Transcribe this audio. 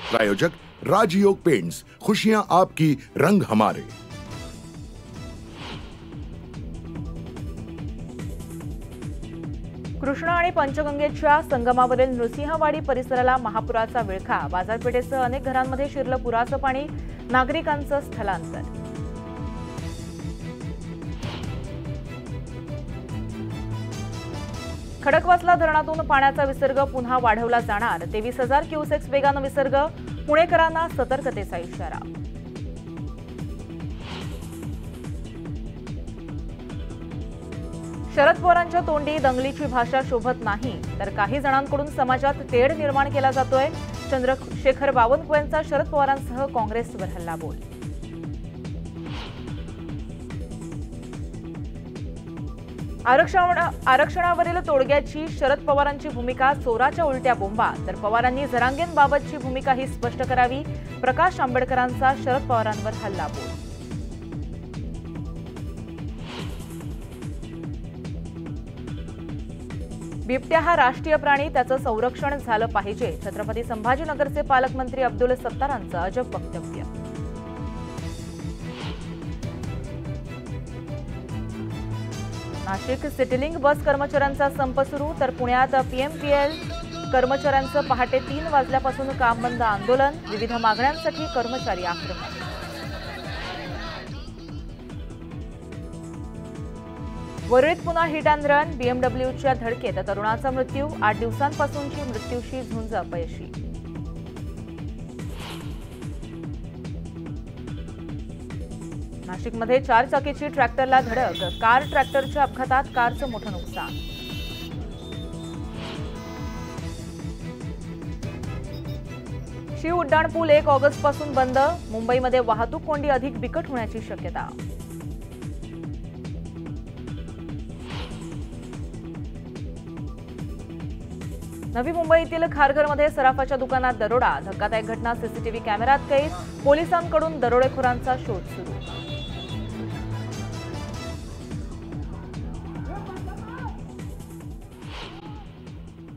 प्रायोजक राजयोग पेंट्स, खुशियां आपकी, रंग हमारे। कृष्णा आणि पंचगंगेच्या संगमावरील नृसिंहवाडी परिसराला महापुराचा विळखा। बाजारपेठेसह अनेक घरांमध्ये शिरलं पुराचं पाणी, नागरिकांचं स्थलांतर। खडकवासला धरणातून पाण्याचा विसर्ग पुन्हा वाढवला जाणार। 23,000 क्युसेक्स वेगानं विसर्ग, पुणेकरांना सतर्कतेचा इशारा। शरद पवारांच्या तोंडी दंगलीची भाषा शोभत नाही, तर काही जणांकडून समाजात तेढ निर्माण केला जातोय। चंद्रशेखर बावनकुळेंचा शरद पवारांसह काँग्रेसवर हल्लाबोल। आरक्षणावरील तोडग्याची शरद पवारांची भूमिका, चोराच्या उलट्या बोंबा, तर पवारांनी जरांगेंबाबतची भूमिकाही स्पष्ट करावी। प्रकाश आंबेडकरांचा शरद पवारांवर हल्लाबोल। बिबट्या हा राष्ट्रीय प्राणी, त्याचं संरक्षण झालं पाहिजे। छत्रपती संभाजीनगरचे पालकमंत्री अब्दुल सत्तारांचं अजब वक्तव्य। नाशिक सिटीलिंक बस कर्मचाऱ्यांचा संप सुरू, तर पुण्यात पीएमपीएल कर्मचाऱ्यांचं पहाटे 3 वाजल्यापासून काम बंद आंदोलन। विविध मागण्यांसाठी कर्मचारी आक्रमक। वरळीत पुन्हा हिट अँड रन, बीएमडब्ल्यूच्या धडकेत तरुणाचा मृत्यू। 8 दिवसांपासूनची मृत्यूशी झुंज अपयशी। नाशिकमध्ये 4 चाकीची ट्रॅक्टरला धडक, कार ट्रॅक्टरच्या अपघातात कारचं मोठं नुकसान। शीव उड्डाणपूल 1 ऑगस्टपासून बंद, मुंबईमध्ये वाहतूक कोंडी अधिक बिकट होण्याची शक्यता। नवी मुंबईतील खारघरमध्ये सराफाच्या दुकानात दरोडा, धक्कादायक घटना, सीसीटीव्ही कॅमेऱ्यात कैद। पोलिसांकडून दरोडेखोरांचा शोध सुरू।